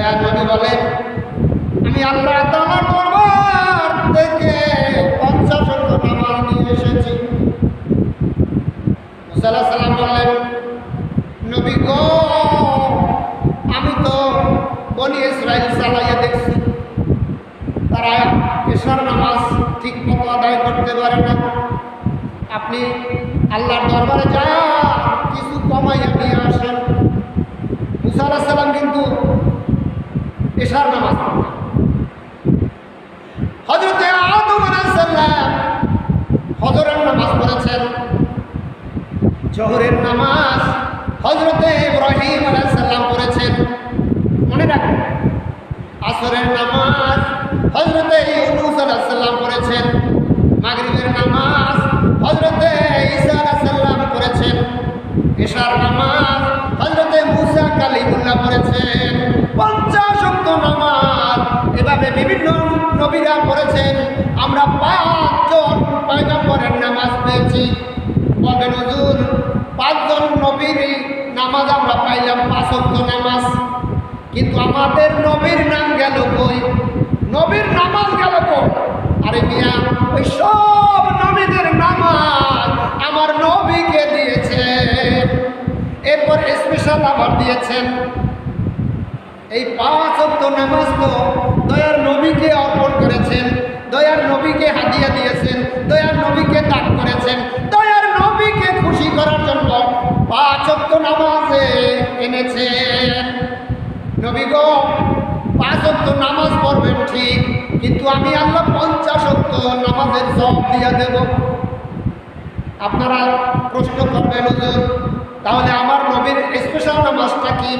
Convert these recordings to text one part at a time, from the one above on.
দয়ার নবী বলেন, আমি আল্লাহ তাআলার দরবার থেকে 50 ওয়াক্ত নামাজ নিয়ে এসেছি। মুসা আলাইহিস সালাম বললেন, নবী গো, আমি তো বনি ইসরাইল চালাইয়া দেখছি, তারা এশার নামাজ ঠিক মতো আদায় করতে পারে না। আপনি আল্লাহর দরবারে যা কিছু কমাইয়া নিয়ে আসেন। মুসা আলাইহিস সালাম কিন্তু এশার নামাজ পড়তেন। হযরতে আদম আলাইহিস সালাম ফজরের নামাজ পড়েছেন। জোহরের নামাজ হযরতে ইব্রাহিম আলাইহিস সালাম পড়েছেন, মনে রাখবেন। আসরের নামাজ হযরতে ইউনূস আলাইহিস সালাম পড়েছেন। মাগরিবের নামাজ হযরতে ঈসা আলাইহিস সালাম পড়েছেন। এশার নামাজ হযরতে মুসা কালিমুল্লাহ পড়েছেন। 50 ওয়াক্ত নামাজ এভাবে বিভিন্ন নবীরা পড়েছেন। আমরা 5 জন পয়গম্বরের নামাজ পেয়েছি। বলেন হুজুর, 5 জন নবীর নামাজ আমরা পাইলাম, 5 ওয়াক্ত নামাজ, কিন্তু আমাদের নবীর নাম গেল কই? নবীর নামাজ গেল কই? আরে মিয়া, ওই সব নবীদের নামাজ আমার নবীকে দিয়েছেন, এরপর স্পেশাল আবার দিয়েছেন। এই 5 ওয়াক্ত নামাজ তো দয়ার নবীকে অর্পণ করেছেন, দয়ার নবীকে হাদিয়া দিয়েছেন, দয়ার নবীকে দান করেছেন। দয়ার নবীকে খুশি করার জন্য 5 ওয়াক্ত নামাজে এনেছেন। নবী গো, 5 ওয়াক্ত নামাজ পড়বেন ঠিক, কিন্তু আমি আল্লাহ 50 ওয়াক্ত নামাজের সওয়াব দিয়া দেব। আপনারা প্রশ্ন করবেন, হুজুর তাহলে আমার নবীর স্পেশাল নামাজটা কি?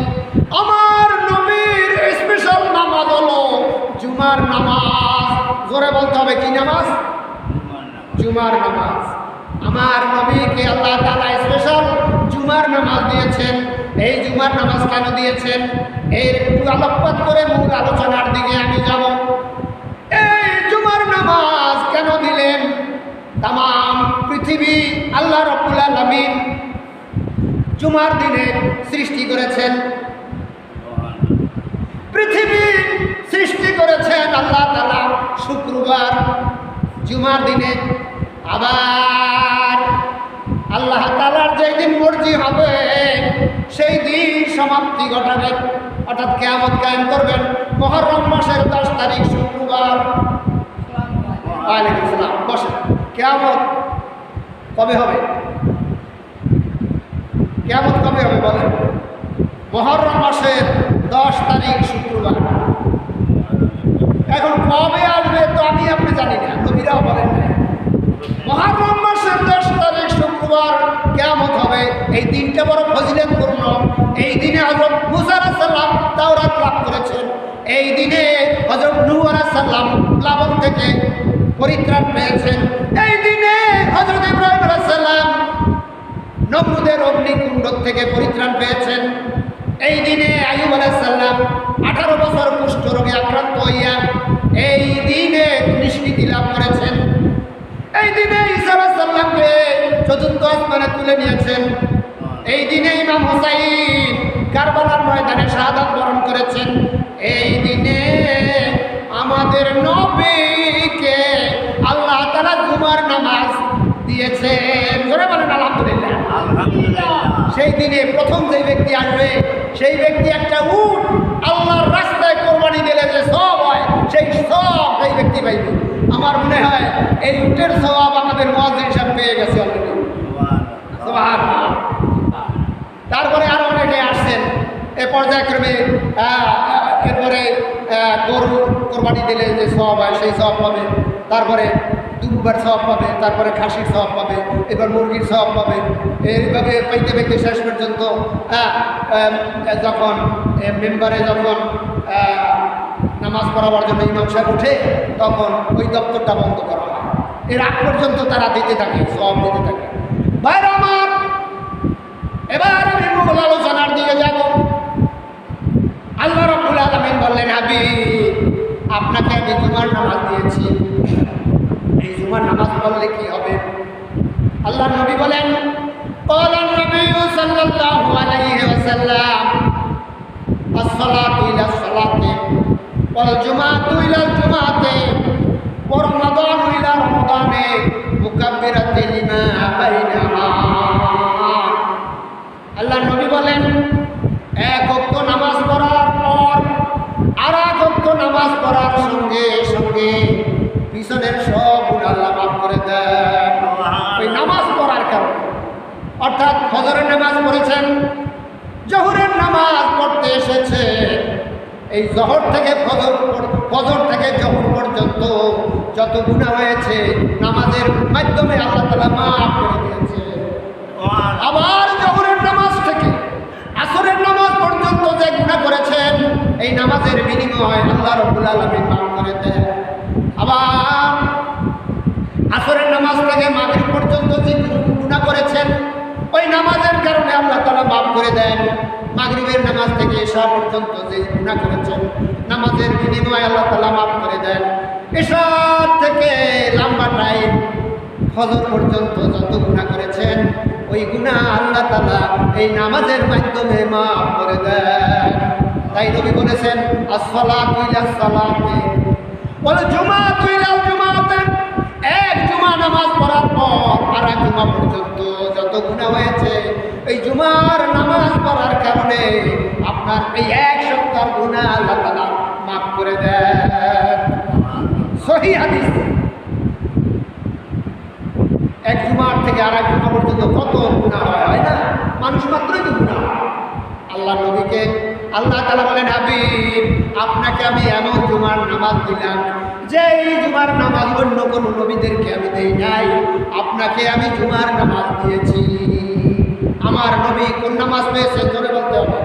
আমার নবীর স্পেশাল নামাজ হলো জুমার নামাজ। জোরে বলতে হবে, কি নামাজ? জুমার নামাজ। আমার নবীকে আল্লাহ তাআলা স্পেশাল জুমার নামাজ দিয়েছেন। এই জুমার নামাজ কেন দিয়েছেন, এর একটু আলোকপাত করে মূল আলোচনার দিকে আমি যাব। এই জুমার নামাজ কেন দিলেন? তামাম পৃথিবী আল্লাহ রাব্বুল আলামিন জুমার দিনে সৃষ্টি করেছেন। পৃথিবী সৃষ্টি করেছেন আল্লাহ তাআলা শুক্রবার, জুমার দিনে। আবার আল্লাহ তাআলার যেই দিন মর্জি হবে সেই দিন সমাপ্তি ঘটাবেন, অর্থাৎ কিয়ামত কায়েম করবেন মুহররম মাসের 10 তারিখ শুক্রবার। ওয়ালাইকুম আসসালাম। বসেন। কিয়ামত কবে হবে? কিয়ামত কবে হবে বলেন? মুহররম মাসের 10 তারিখ শুক্রবার। এখন কবে আসবে তো আমি আপনি জানি না, নবীরাও বলেন না। মুহররম মাসের 10 তারিখ শুক্রবার কিয়ামত হবে। এই দিনটা বড় ফজিলতপূর্ণ। এই দিনে হযরত মুসা আলাইহিস সালাম তাওরাত লাভ করেছেন। এই দিনে হযরত নূহ আলাইহিস সালাম প্লাবন থেকে পরিত্রাণ পেয়েছেন। এই দিনে হযরত ইব্রাহিম আলাইহিস সালাম নমরুদের অগ্নিকুণ্ড থেকে পরিত্রাণ পেয়েছেন। এই দিনে আইয়ুব আলাইহিস সালাম 18 বছর কুষ্ঠ রোগে আক্রান্ত হইয়া এই দিনে নিষ্কৃতি লাভ করেছেন। এই দিনে ঈসা আলাইহিস সালামকে চতুর্থ আসমানে তুলে নিয়েছেন। এই দিনে ইমাম হুসাইন কারবালার ময়দানে শাহাদাত বরণ করেছেন। এই দিনে আমাদের নবীকে আল্লাহ তাআলা জুমার নামাজ দিয়েছেন। জোরে বলেন আলহামদুলিল্লাহ। আলহামদুলিল্লাহ। সেই দিনে প্রথম যে ব্যক্তি আসবে সেই ব্যক্তি একটা উট আল্লাহর রাস্তায় কোরবানি দিলে যে সওয়াব হয় সেই সওয়াব সেই ব্যক্তি পাইবে। আমার মনে হয় এই উটের সওয়াব আমাদের মুয়াজ্জিন সাহেব পেয়ে গেছে অলরেডি। সুবহানাল্লাহ। তারপরে আরো অনেকে আসছেন এ পর্যায়ক্রমে। এরপরে গরু কোরবানি দিলে যে সওয়াব হয় সেই সওয়াব পাবে, তারপরে দুব্বার সওয়াব পাবে, তারপরে খাসির সওয়াব পাবে, এবার মুরগির সওয়াব পাবে। এইভাবে পাইতে পাইতে শেষ পর্যন্ত যখন মেম্বারে যখন নামাজ পড়াবার জন্য ইমাম সাহেব উঠে তখন ওই দপ্তরটা বন্ধ করা হয়। এর আগ পর্যন্ত তারা দিতে থাকে, সওয়াব দিতে থাকে। ভাইরা আমার, এবার আমি মূল আলোচনার দিকে যাব। আল্লাহ রাব্বুল আলামিন বললেন, হাবিব আপনাকে আমি জুমার নামাজ দিয়েছি, এই জুমার নামাজ পড়লে কি হবে? আল্লাহ নবী বলেন, ক্বালা নবী সাল্লাল্লাহু আলাইহি ওয়াসাল্লাম, আসসালাতু ইলা সালাতে ওয়াল জুমাতু ইলাল জুমাতে ওয়া রমাদানু ইলা রমাদানে মুকাব্বিরাতান লিমা বাইনাহা। আল্লাহ নবী বলেন, এক ওয়াক্ত নামাজ পড়ার পর আর এক ওয়াক্ত নামাজ পড়ার সঙ্গে সঙ্গে পিছনের সব গুনাহ আল্লাহ মাফ করে দেন ওই নামাজ পড়ার কারণে। অর্থাৎ ফজরের নামাজ পড়েছেন, জোহরের নামাজ পড়তে এসেছে, এই জোহর থেকে ফজর থেকে জোহর পর্যন্ত যত গুনাহ হয়েছে নামাজের মাধ্যমে আল্লাহ তাআলা মাফ করে দিয়েছে। আবার জোহরের নামাজ থেকে আসরের নামাজ পর্যন্ত যে গুনাহ করেছেন এই নামাজের বিনিময়ে আল্লাহ রাব্বুল আলামিন মাফ করে দেন। আবার আসরের নামাজ থেকে মাগরিব পর্যন্ত যে গুনাহ করেছেন ওই নামাজের কারণে আল্লাহ তাআলা মাফ করে দেন। মাগরিবের নামাজ থেকে ইশা পর্যন্ত যে গুনাহ করেছেন নামাজের বিনিময়ে আল্লাহ তাআলা মাফ করে দেন। ইশা থেকে লম্বা টাইম ফজর পর্যন্ত যত গুনাহ করেছেন ওই গুনাহ আল্লাহ তাআলা এই নামাজের মাধ্যমে মাফ করে দেন। তাই নবী বলেছেন, আসসালাতু ইলাস সালাতি ওয়াল জুমাতু ইলাল জুমাতে, এক জুমা নামাজ পড়ার পর আর এক জুমা পর্যন্ত যত গুনাহ হয়েছে এই জুমার নামাজ পড়ার কারণে আপনার এই এক সপ্তাহের গুনাহ আল্লাহ তাআলা মাফ করে দেন। সহিহ হাদিস। এক জুমার থেকে আর এক জুমা পর্যন্ত কত গুনাহ হয় না? মানুষ মাত্রই তো গুনাহ। আল্লাহ নবীকে আল্লাহ তাআলা বলেন, হাবিব আপনাকে আমি এমন জুমার নামাজ দিলাম যে এই জুমার নামাজ অন্য কোনো নবীদেরকে আমি দেই নাই, আপনাকে আমি জুমার নামাজ দিয়েছি। আমার নবী কোন নামাজ পেয়েছেন জোরে বলতে হবে।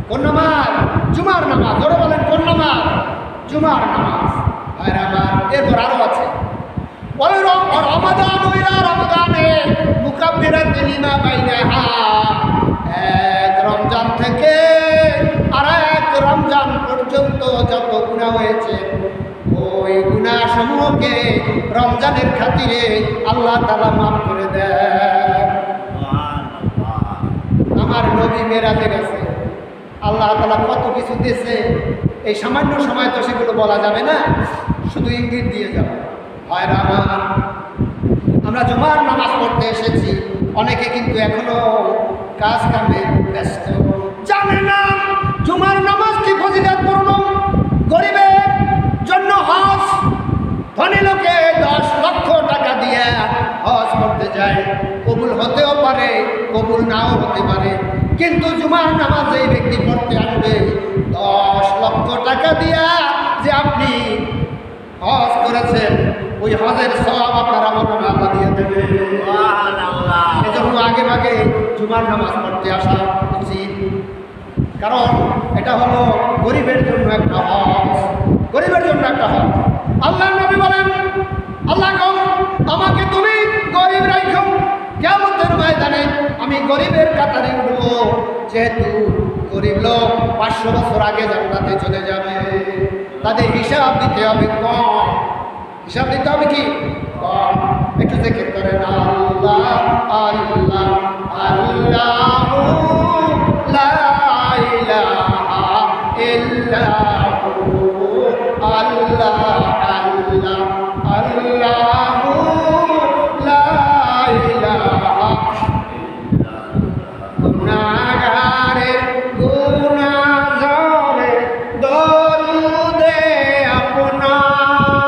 কোন নামাজ? জুমার নামাজ। জোরে বলেন কোন নামাজ? জুমার নামাজ। আর আমার এরপর আরো আছে, রমাদান ইলা রমাদানে মুকাব্বিরাতান লিমা বাইনাহা, এক রমজান থেকে আর এক রমজান পর্যন্ত যত গুনাহ হয়েছে ওই গুনাহ সমূহকে রমজানের খাতিরে আল্লাহ তাআলা মাফ করে দেন। আমার নবী মেরাজে গেছে, আল্লাহ তাআলা কত কিছু দিয়েছে, এই সামান্য সময় তো সেগুলো বলা যাবে না, শুধু ইঙ্গিত দিয়ে যাবে। হয় আমার আমরা জুমার নামাজ পড়তে এসেছি, অনেকে কিন্তু এখনো কাজ কামে ব্যস্ত, জানে না জুমার নামাজ কি ফজিলতপূর্ণ। গরিবের জন্য হজ, ধনী লোকে 10 লক্ষ টাকা দিয়ে হজ করতে যায়, কবুল হতেও পারে কবুল নাও হতে পারে, কিন্তু জুমার নামাজ এই ব্যক্তি পড়তে আসবে 10 লক্ষ টাকা দিয়া যে আপনি হজ করেছেন ওই হজের সব আপনার আমল আল্লাহ দিয়ে দেবে। এজন্য আগে ভাগে জুমার নামাজ পড়তে আসা উচিত, কারণ এটা হলো গরিবের জন্য একটা হজ, গরিবের জন্য একটা হজ। আল্লাহ নবী বলেন, আল্লাহ আমাকে তুমি গরিব রাখো, কিয়ামতের ময়দানে আমি গরিবের কাতারে উঠবো। যেহেতু গরিব লোক 500 বছর আগে জান্নাতে চলে যাবে, তাদের হিসাব দিতে হবে কম। হিসাব দিতে হবে কি? কম। একটু জিকির করেন আল্লাহ আল্লাহ আল্লাহু লা ইলাহা ইল্লাহু আল্লাহ আল্লাহ আল্লাহু লা ইলাহা গুনাহগারের গুনাহ ঝরে দরুদে আপনার,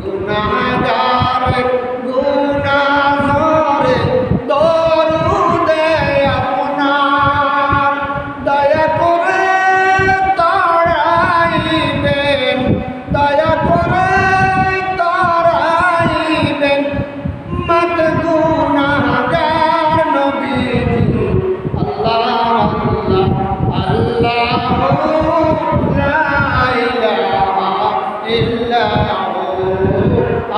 গুনাহগারের গুনাহ ঝরে দরুদে আপনার, দয়া করে তাড়াইবেন, দয়া করে তাড়াইবেন মত গুনাহগার নবীজি। আল্লাহ আল্লাহ আল্লাহু লা ইলাহা ইল্লাহু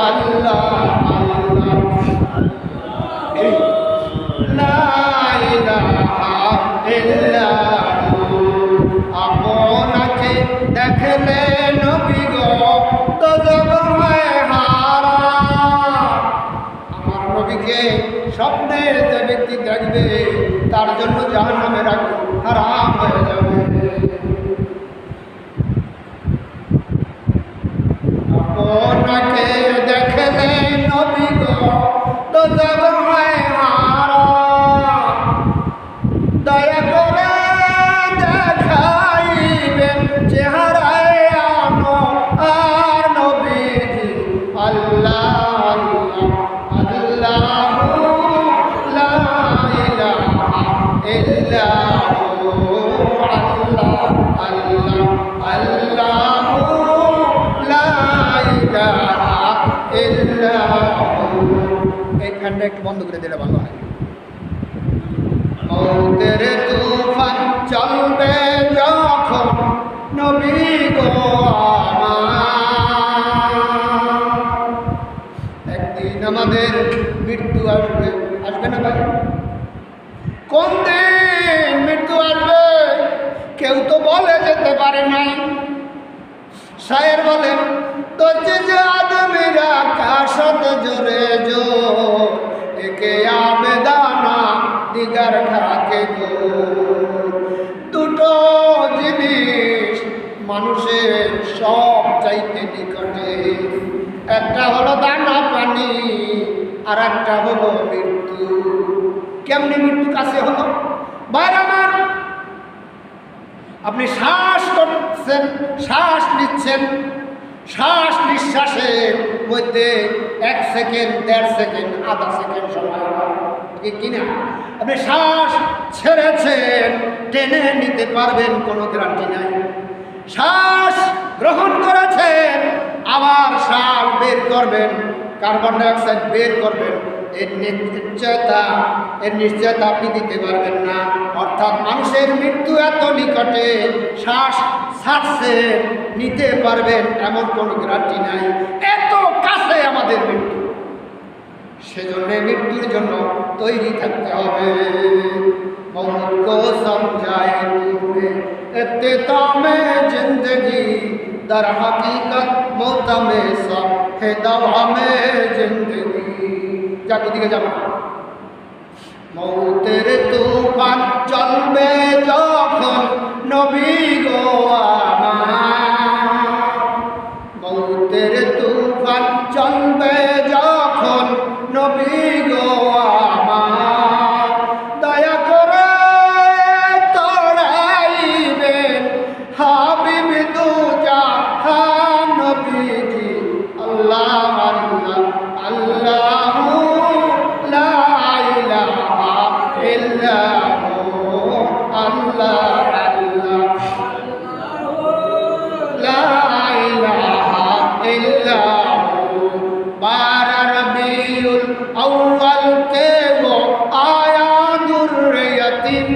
আল্লাহ আল্লাহ লা ইলাহা ইল্লাহু। আপনাকে দেখলে নবী গো গজব হয় হারাম। আমার নবীকে স্বপ্নে যে ব্যক্তি দেখবে তার জন্য জাহান্নামের আগুন হারাম হয়ে যাবে। রেডিওটা একটু বন্ধ করে দিলে ভালো হয়। মৌতের তুফান চলবে যখন নবী গো আমার, একদিন আমাদের মৃত্যু আসবে, আসবে না ভাই? কোন দিন মৃত্যু আসবে কেউ তো বলে যেতে পারে নাই। শায়ের বলেন তো যে আদমিরা কাশত জোরে জো একে আবেদানা দিগার খাকে গো। দুটো জিনিস মানুষের সব চাইতে নিকটে, একটা হলো দানা পানি আর একটা হলো মৃত্যু। কেমনি মৃত্যু কাছে হলো? বাইরে আমার আপনি শ্বাস করছেন, শ্বাস নিচ্ছেন, শ্বাস নিঃশ্বাসের মধ্যে 1 সেকেন্ড, 1.5 সেকেন্ড, আধা সেকেন্ড সময় ঠিক কিনা? আপনি শ্বাস ছেড়েছেন, টেনে নিতে পারবেন, কোনো গ্যারান্টি নাই। শ্বাস গ্রহণ করেছেন, আবার শ্বাস বের করবেন, কার্বন ডাইঅক্সাইড বের করবেন, এর নিশ্চয়তা আপনি দিতে পারবেন না। অর্থাৎ মানুষের মৃত্যু এত নিকটে, শ্বাস ছাড়ছে নিতে পারবেন এমন কোনো গ্যারান্টি নাই, এত কাছে আমাদের মৃত্যু। সেজন্য মৃত্যুর জন্য তৈরি থাকতে হবে। মৌত কো সমঝায়ে তুমে ইফতিতামে জিন্দগি, দর হकीकत মৌত মে সব হে দাওয়ামে জিন্দগি। যাকে দিকে যাব না। মৌতের তুফান চলবে যখন নবী গো আমার, মৌতের তুফান চলবে যখন নবী গো আমার, দয়া করে তড়াইবেন হাবিব দু জাহান নবীজি। আল্লাহ আল্লাহ আল্লাহু লা ইলাহা ইল্লাহু, আল্লাহ আল্লাহ লা ইলাহা ইল্লাহু। 12 রবিউল আউয়াল কে ও আয়া দুররিয়াতিন,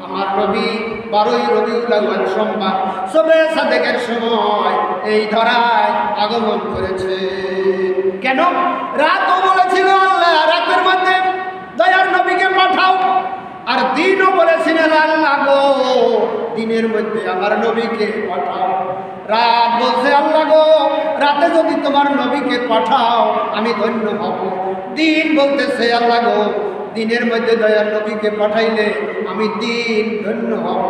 আমার নবী 12ই রবিউল আউয়াল সোমবার শবে সাদেকের সময় এই ধরায় আগমন করেছে। কেন? রাতও বলেছিল আল্লাহ রাতের মধ্যে দয়ার নবীকে পাঠাও, আর দিনও বলেছিলেন আল্লাহ গো দিনের মধ্যে আমার নবীকে পাঠাও। রাত বলছে আল্লাহ গো রাতে যদি তোমার নবীকে পাঠাও আমি ধন্য হব। দিন বলতেছে আল্লাহ গো দিনের মধ্যে দয়ার নবীকে পাঠাইলে আমি দিন ধন্য হব।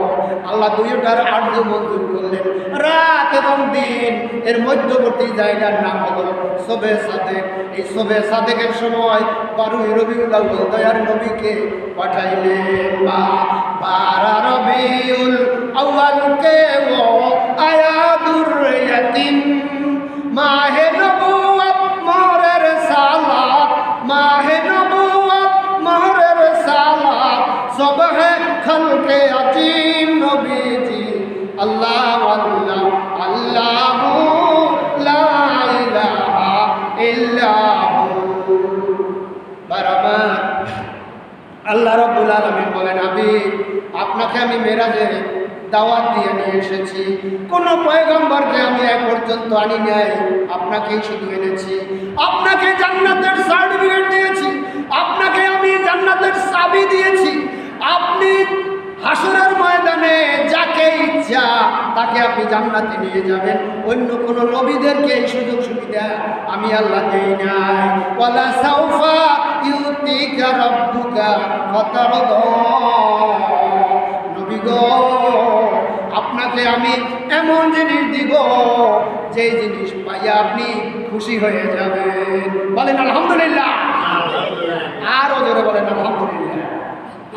আল্লাহ দুইটার আর্য মঞ্জুর করলেন। রাত এবং দিন এর মধ্যবর্তী জায়গার নাম হলো শবে সাদেক। এই শবে সাদেকের সময় 12ই রবিউল আউয়াল দয়ার নবীকে পাঠাইলেন। 12 রবিউল আউয়াল কে ও আয়া দুররিয়াতিন, মাহে নবুয়ত মোহরের সালাত, মাহে নবুয়ত মোহরের সালাত, সবহে খলকে আজিম নবীজি। আল্লাহ আল্লাহ আল্লাহু লা ইলাহা ইল্লাহু। বারবার আল্লাহ রাব্বুল আলামিন বলেন আমি আপনাকে আমি মেরাজে দাওয়াত দিয়ে নিয়ে এসেছি, কোন পয়গম্বরকে আমি এক পর্যন্ত আনি নাই, আপনাকেই শুধু এনেছি। আপনাকে জান্নাতের সার্টিফিকেট দিয়েছি, আপনাকে আমি জান্নাতের চাবি দিয়েছি। আপনি হাসরের ময়দানে যাকে ইচ্ছা তাকে আপনি জান্নাতে নিয়ে যাবেন। অন্য কোন নবীদেরকে এই সুযোগ সুবিধা আমি আল্লাহ দেই নাই। ওয়ালা সাউফা ইউতিকা রাব্বুকা ফাতারদা, নবী গো আপনাকে আমি এমন জিনিস দিব যে জিনিস পাইয়া আপনি খুশি হয়ে যাবেন। বলেন আলহামদুলিল্লাহ। আরো জোরে বলেন আলহামদুলিল্লাহ।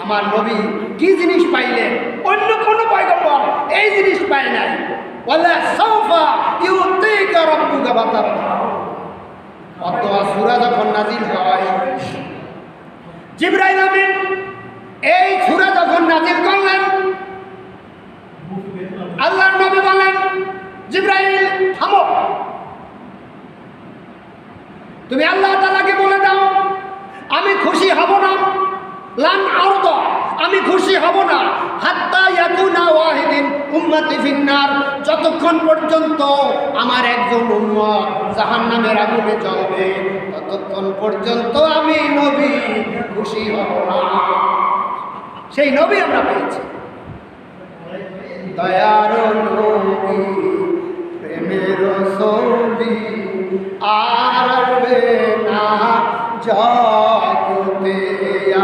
আমার নবী কি জিনিস পাইলেন অন্য কোন পয়গম্বর এই জিনিস পায় নাই। ওয়ালা সাউফা ইউতিকা রাব্বুকা ফাতারদা। অতঃ সূরা যখন নাযিল হয়, জিবরাইল আমিন এই সূরা যখন নাযিল করলেন, আল্লাহর নবী বলেন জিবরাইল থামো, তুমি আল্লাহ তাআলাকে বলে দাও যতক্ষণ পর্যন্ত আমার একজন উম্মত জাহান্নামের আগুনে জ্বলবে ততক্ষণ পর্যন্ত আমি নবী খুশি হব না। সেই নবী আমরা পেয়েছি। দয়ার নবী প্রেমের ছবি আর আসবে না জগতে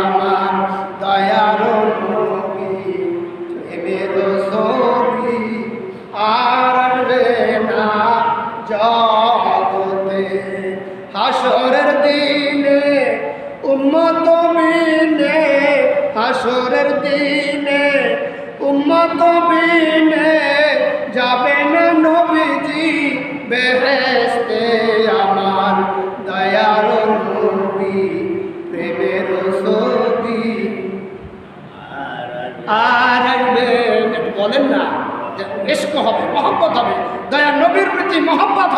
আমার। দয়ার নবী প্রেমের ছবি আর আসবে না জগতে। হাসরের দিনে উম্মত মিলে, হাসরের দিনে উম্মত বিনে যাবেন নবীজি বেহেশতে আমার। দয়ার নবী প্রেমের ছবি আর আসবেন। বলেন না, ইশক হবে, মহব্বত হবে, দয়ার নবীর প্রতি মহব্বত।